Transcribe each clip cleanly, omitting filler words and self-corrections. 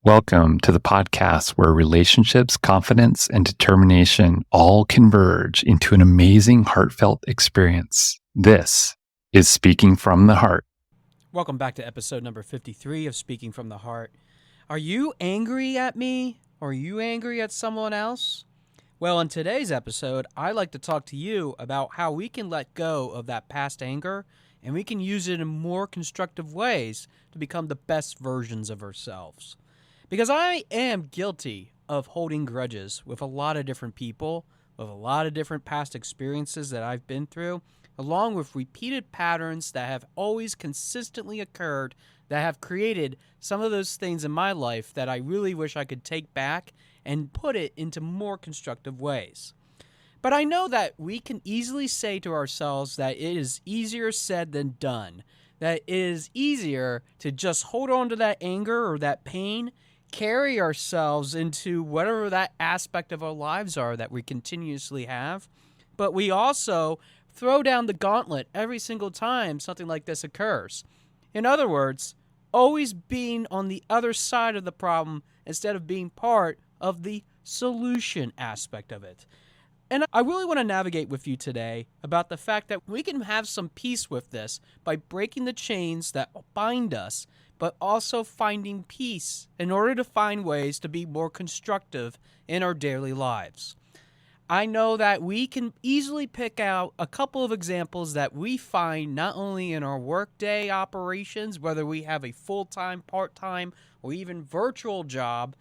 Welcome to the podcast where relationships, confidence, and determination all converge into an amazing, heartfelt experience. This is Speaking from the Heart. Welcome back to episode number 53 of Speaking from the Heart. Are you angry at me? Or are you angry at someone else? Well, in today's episode, I'd like to talk to you about how we can let go of that past anger and we can use it in more constructive ways to become the best versions of ourselves. Because I am guilty of holding grudges with a lot of different people, with a lot of different past experiences that I've been through, along with repeated patterns that have always consistently occurred that have created some of those things in my life that I really wish I could take back and put it into more constructive ways. But I know that we can easily say to ourselves that it is easier said than done, that it is easier to just hold on to that anger or that pain, carry ourselves into whatever that aspect of our lives are that we continuously have, but we also throw down the gauntlet every single time something like this occurs. In other words, always being on the other side of the problem instead of being part of the solution aspect of it. And I really want to navigate with you today about the fact that we can have some peace with this by breaking the chains that bind us, but also finding peace in order to find ways to be more constructive in our daily lives. I know that we can easily pick out a couple of examples that we find not only in our workday operations, whether we have a full-time, part-time, or even virtual job,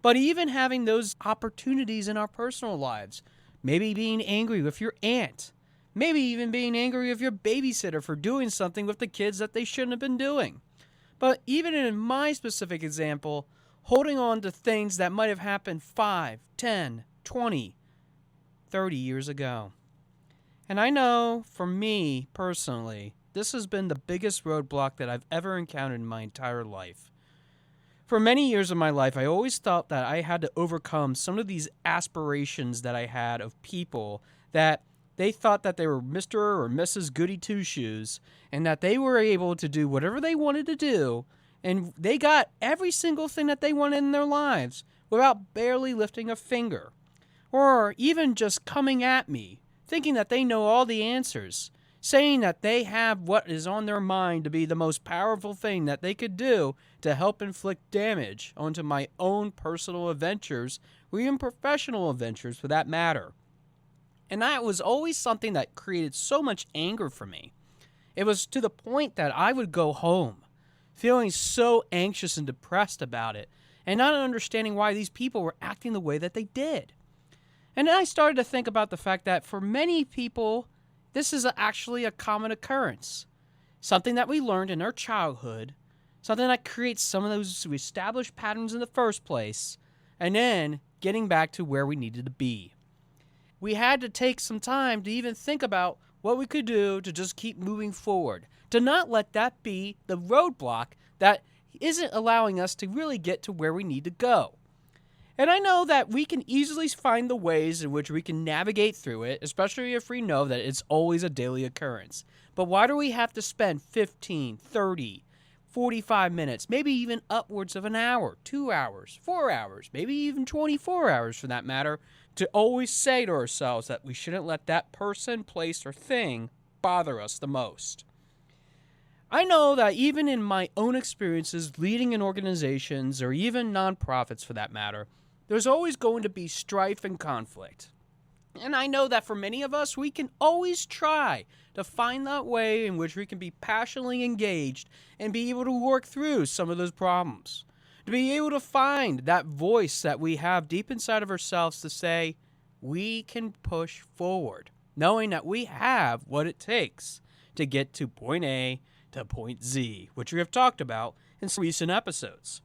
but even having those opportunities in our personal lives. Maybe being angry with your aunt. Maybe even being angry with your babysitter for doing something with the kids that they shouldn't have been doing. But even in my specific example, holding on to things that might have happened 5, 10, 20, 30 years ago. And I know, for me personally, this has been the biggest roadblock that I've ever encountered in my entire life. For many years of my life, I always thought that I had to overcome some of these aspirations that I had of people that they thought that they were Mr. or Mrs. Goody Two-Shoes and that they were able to do whatever they wanted to do, and they got every single thing that they wanted in their lives without barely lifting a finger. Or even just coming at me, thinking that they know all the answers, saying that they have what is on their mind to be the most powerful thing that they could do to help inflict damage onto my own personal adventures, or even professional adventures for that matter. And that was always something that created so much anger for me. It was to the point that I would go home feeling so anxious and depressed about it, and not understanding why these people were acting the way that they did. And then I started to think about the fact that for many people, this is actually a common occurrence. Something that we learned in our childhood, something that creates some of those established patterns in the first place, and then getting back to where we needed to be. We had to take some time to even think about what we could do to just keep moving forward, to not let that be the roadblock that isn't allowing us to really get to where we need to go. And I know that we can easily find the ways in which we can navigate through it, especially if we know that it's always a daily occurrence. But why do we have to spend 15, 30, 45 minutes, maybe even upwards of an hour, 2 hours, 4 hours, maybe even 24 hours for that matter, to always say to ourselves that we shouldn't let that person, place, or thing bother us the most? I know that even in my own experiences leading in organizations or even nonprofits for that matter, there's always going to be strife and conflict. And I know that for many of us, we can always try to find that way in which we can be passionately engaged and be able to work through some of those problems. To be able to find that voice that we have deep inside of ourselves to say, we can push forward, knowing that we have what it takes to get to point A to point Z, which we have talked about in some recent episodes.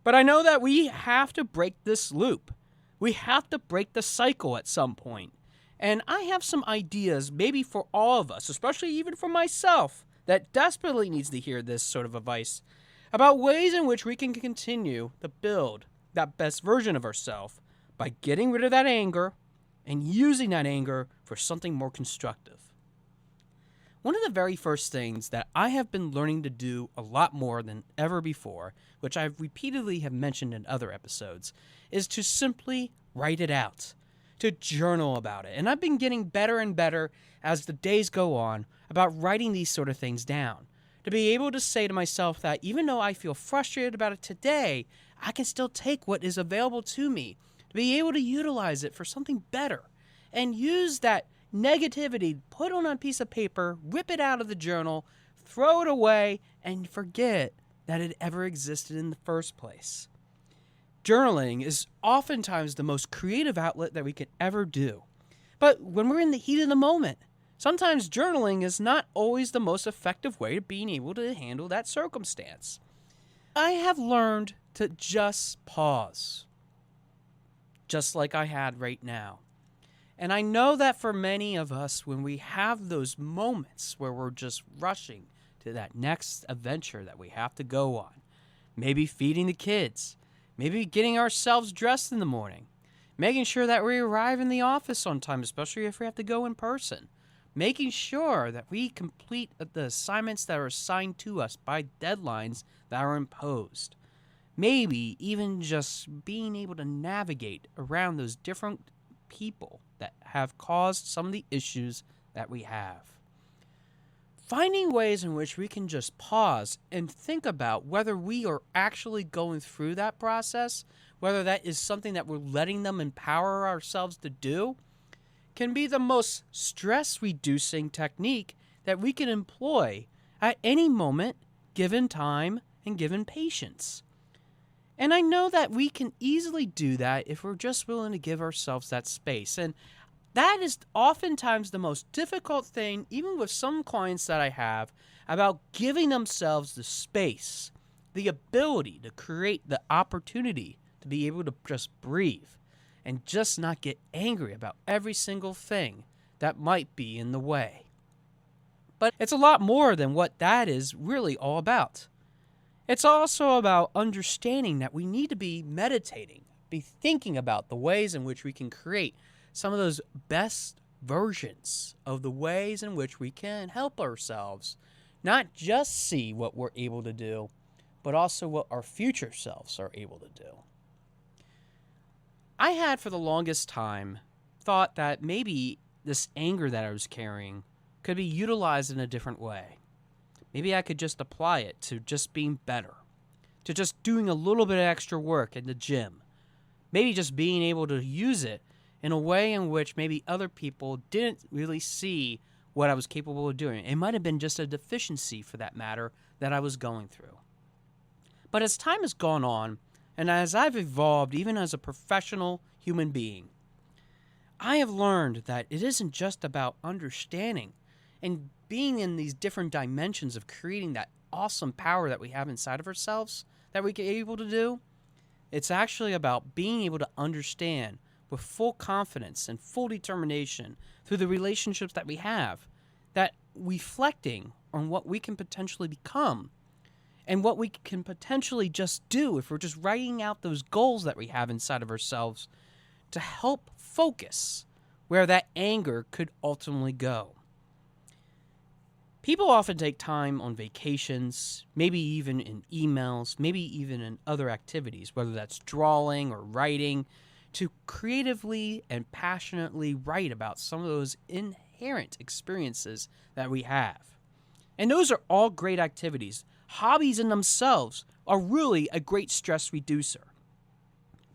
But I know that we have to break this loop. We have to break the cycle at some point. And I have some ideas, maybe for all of us, especially even for myself, that desperately needs to hear this sort of advice, about ways in which we can continue to build that best version of ourselves by getting rid of that anger and using that anger for something more constructive. One of the very first things that I have been learning to do a lot more than ever before, which I've repeatedly have mentioned in other episodes, is to simply write it out, to journal about it. And I've been getting better and better as the days go on about writing these sort of things down. To be able to say to myself that even though I feel frustrated about it today, I can still take what is available to me, to be able to utilize it for something better, and use that negativity, put on a piece of paper, rip it out of the journal, throw it away, and forget that it ever existed in the first place. Journaling is oftentimes the most creative outlet that we could ever do. But when we're in the heat of the moment, sometimes journaling is not always the most effective way of being able to handle that circumstance. I have learned to just pause, just like I had right now. And I know that for many of us, when we have those moments where we're just rushing to that next adventure that we have to go on, maybe feeding the kids, maybe getting ourselves dressed in the morning, making sure that we arrive in the office on time, especially if we have to go in person, making sure that we complete the assignments that are assigned to us by deadlines that are imposed. Maybe even just being able to navigate around those different people that have caused some of the issues that we have. Finding ways in which we can just pause and think about whether we are actually going through that process, whether that is something that we're letting them empower ourselves to do, can be the most stress-reducing technique that we can employ at any moment, given time and given patience. And I know that we can easily do that if we're just willing to give ourselves that space. And that is oftentimes the most difficult thing, even with some clients that I have, about giving themselves the space, the ability to create the opportunity to be able to just breathe and just not get angry about every single thing that might be in the way. But it's a lot more than what that is really all about. It's also about understanding that we need to be meditating, be thinking about the ways in which we can create some of those best versions of the ways in which we can help ourselves not just see what we're able to do, but also what our future selves are able to do. I had for the longest time thought that maybe this anger that I was carrying could be utilized in a different way. Maybe I could just apply it to just being better, to just doing a little bit of extra work in the gym, maybe just being able to use it in a way in which maybe other people didn't really see what I was capable of doing. It might have been just a deficiency, for that matter, that I was going through. But as time has gone on, and as I've evolved even as a professional human being, I have learned that it isn't just about understanding and being in these different dimensions of creating that awesome power that we have inside of ourselves that we're able to do. It's actually about being able to understand with full confidence and full determination through the relationships that we have, that reflecting on what we can potentially become and what we can potentially just do if we're just writing out those goals that we have inside of ourselves to help focus where that anger could ultimately go. People often take time on vacations, maybe even in emails, maybe even in other activities, whether that's drawing or writing, to creatively and passionately write about some of those inherent experiences that we have. And those are all great activities. Hobbies in themselves are really a great stress reducer.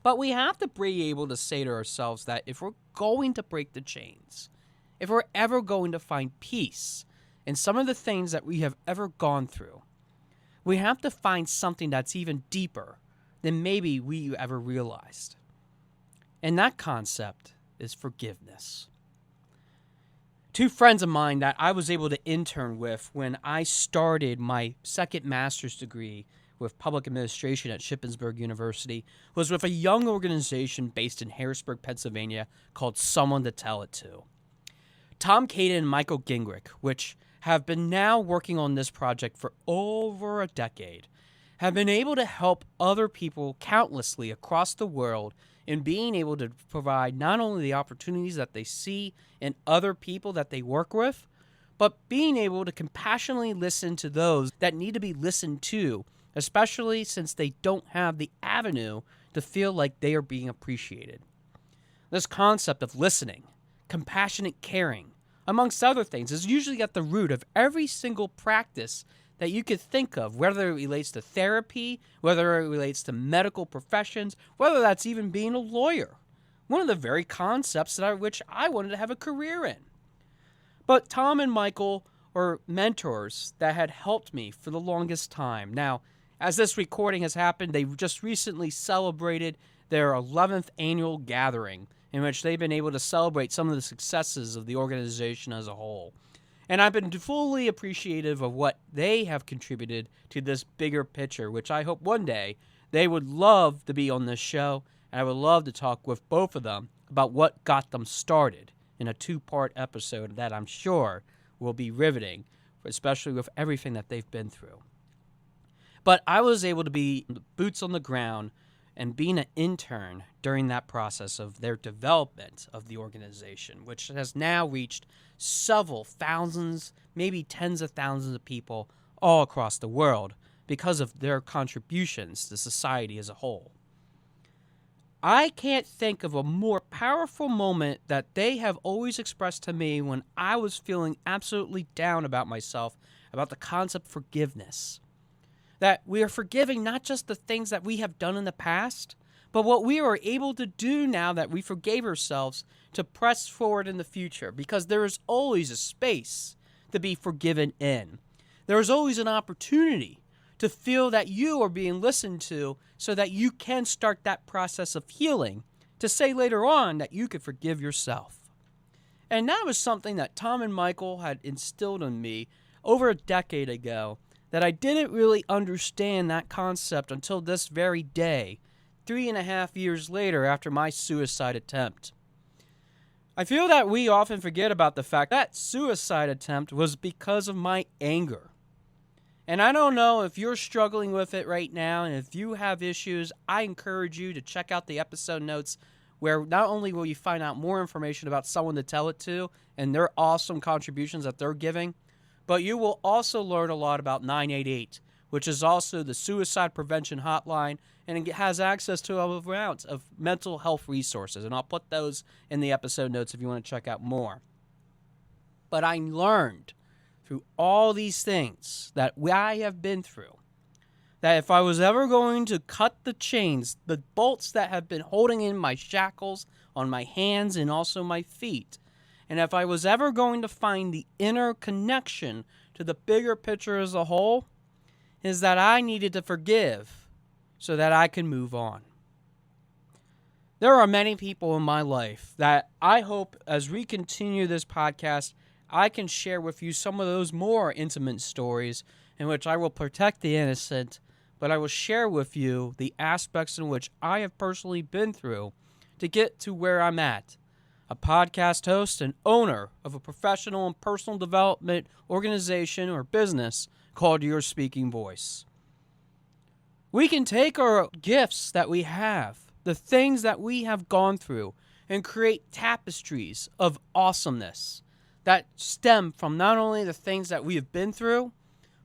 But we have to be able to say to ourselves that if we're going to break the chains, if we're ever going to find peace in some of the things that we have ever gone through, we have to find something that's even deeper than maybe we ever realized. And that concept is forgiveness. Two friends of mine that I was able to intern with when I started my second master's degree with public administration at Shippensburg University was with a young organization based in Harrisburg, Pennsylvania called Someone to Tell It To. Tom Caden and Michael Gingrich, which have been now working on this project for over a decade, have been able to help other people countlessly across the world in being able to provide not only the opportunities that they see in other people that they work with, but being able to compassionately listen to those that need to be listened to, especially since they don't have the avenue to feel like they are being appreciated. This concept of listening, compassionate caring, amongst other things, is usually at the root of every single practice that you could think of, whether it relates to therapy, whether it relates to medical professions, whether that's even being a lawyer. One of the very concepts which I wanted to have a career in. But Tom and Michael are mentors that had helped me for the longest time. Now, as this recording has happened, they just recently celebrated their 11th annual gathering, in which they've been able to celebrate some of the successes of the organization as a whole. And I've been fully appreciative of what they have contributed to this bigger picture, which I hope one day they would love to be on this show, and I would love to talk with both of them about what got them started in a 2-part episode that I'm sure will be riveting, especially with everything that they've been through. But I was able to be boots on the ground and being an intern during that process of their development of the organization, which has now reached several thousands, maybe tens of thousands of people all across the world because of their contributions to society as a whole. I can't think of a more powerful moment that they have always expressed to me when I was feeling absolutely down about myself, about the concept of forgiveness. That we are forgiving not just the things that we have done in the past, but what we are able to do now that we forgave ourselves to press forward in the future, because there is always a space to be forgiven in. There is always an opportunity to feel that you are being listened to so that you can start that process of healing, to say later on that you could forgive yourself. And that was something that Tom and Michael had instilled in me over a decade ago, that I didn't really understand that concept until this very day, 3.5 years later after my suicide attempt. I feel that we often forget about the fact that suicide attempt was because of my anger. And I don't know if you're struggling with it right now, and if you have issues, I encourage you to check out the episode notes, where not only will you find out more information about someone to tell it to and their awesome contributions that they're giving, but you will also learn a lot about 988, which is also the suicide prevention hotline, and it has access to a amount of mental health resources. And I'll put those in the episode notes if you want to check out more. But I learned through all these things that I have been through, that if I was ever going to cut the chains, the bolts that have been holding in my shackles on my hands and also my feet, and if I was ever going to find the inner connection to the bigger picture as a whole, is that I needed to forgive so that I can move on. There are many people in my life that I hope, as we continue this podcast, I can share with you some of those more intimate stories in which I will protect the innocent, but I will share with you the aspects in which I have personally been through to get to where I'm at. A podcast host and owner of a professional and personal development organization or business called Your Speaking Voice. We can take our gifts that we have, the things that we have gone through, and create tapestries of awesomeness that stem from not only the things that we have been through,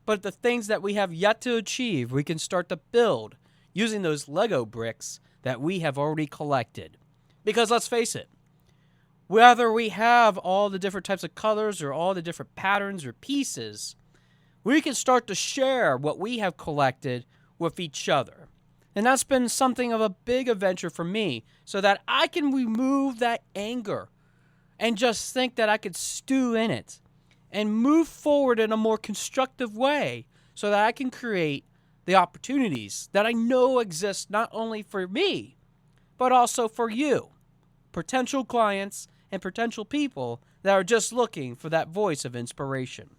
but the things that we have yet to achieve. We can start to build using those Lego bricks that we have already collected. Because let's face it, whether we have all the different types of colors or all the different patterns or pieces, we can start to share what we have collected with each other. And that's been something of a big adventure for me, so that I can remove that anger and just think that I could stew in it and move forward in a more constructive way, so that I can create the opportunities that I know exist not only for me, but also for you, potential clients and potential people that are just looking for that voice of inspiration.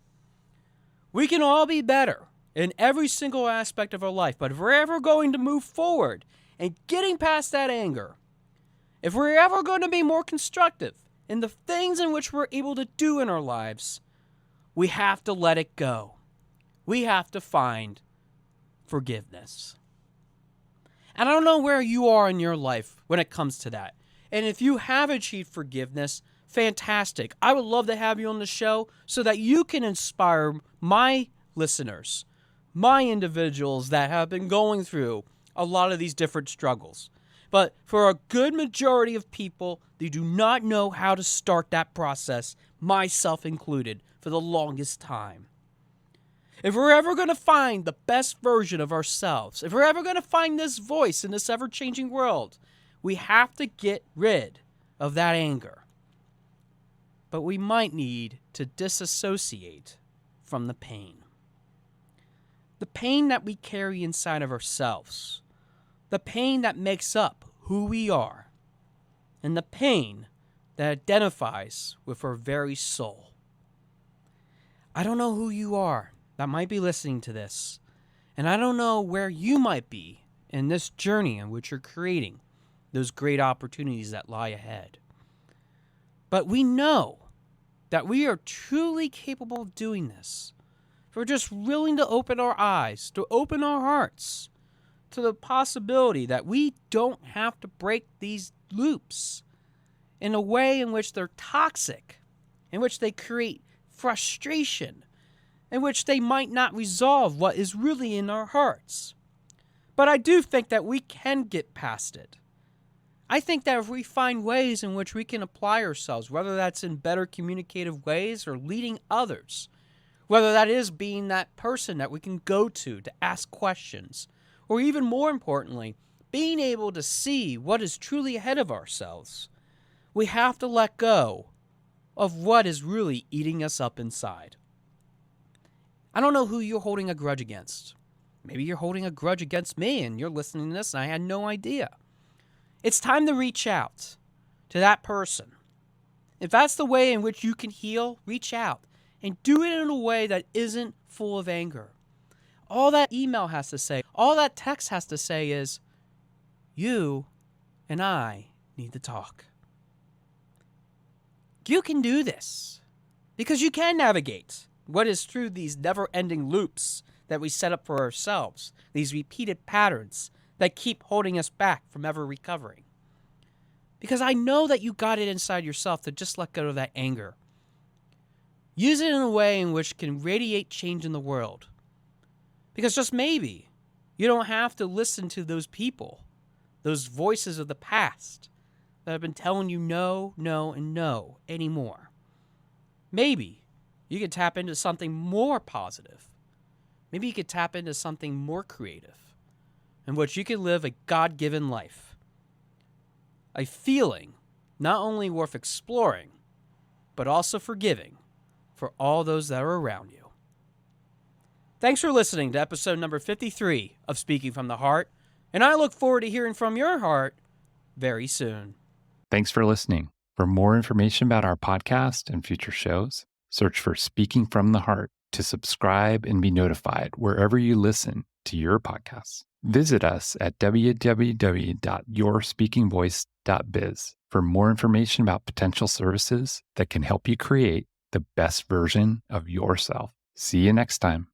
We can all be better in every single aspect of our life, but if we're ever going to move forward and getting past that anger, if we're ever going to be more constructive in the things in which we're able to do in our lives, we have to let it go. We have to find forgiveness. And I don't know where you are in your life when it comes to that. And if you have achieved forgiveness, fantastic. I would love to have you on the show so that you can inspire my listeners, my individuals that have been going through a lot of these different struggles. But for a good majority of people, they do not know how to start that process, myself included, for the longest time. If we're ever going to find the best version of ourselves, if we're ever going to find this voice in this ever-changing world, we have to get rid of that anger. But we might need to disassociate from the pain. The pain that we carry inside of ourselves. The pain that makes up who we are. And the pain that identifies with our very soul. I don't know who you are that might be listening to this. And I don't know where you might be in this journey in which you're creating those great opportunities that lie ahead. But we know that we are truly capable of doing this. If we're just willing to open our eyes, to open our hearts to the possibility that we don't have to break these loops in a way in which they're toxic, in which they create frustration, in which they might not resolve what is really in our hearts. But I do think that we can get past it. I think that if we find ways in which we can apply ourselves, whether that's in better communicative ways or leading others, whether that is being that person that we can go to ask questions, or even more importantly, being able to see what is truly ahead of ourselves, we have to let go of what is really eating us up inside. I don't know who you're holding a grudge against. Maybe you're holding a grudge against me and you're listening to this and I had no idea. It's time to reach out to that person. If that's the way in which you can heal, reach out and do it in a way that isn't full of anger. All that email has to say, all that text has to say is, you and I need to talk. You can do this because you can navigate what is through these never-ending loops that we set up for ourselves, these repeated patterns that keep holding us back from ever recovering. Because I know that you got it inside yourself to just let go of that anger. Use it in a way in which can radiate change in the world. Because just maybe, you don't have to listen to those people, those voices of the past that have been telling you no, no, and no anymore. Maybe you could tap into something more positive. Maybe you could tap into something more creative in which you can live a God-given life. A feeling not only worth exploring, but also forgiving for all those that are around you. Thanks for listening to episode number 53 of Speaking from the Heart, and I look forward to hearing from your heart very soon. Thanks for listening. For more information about our podcast and future shows, search for Speaking from the Heart to subscribe and be notified wherever you listen to your podcasts. Visit us at www.yourspeakingvoice.biz for more information about potential services that can help you create the best version of yourself. See you next time.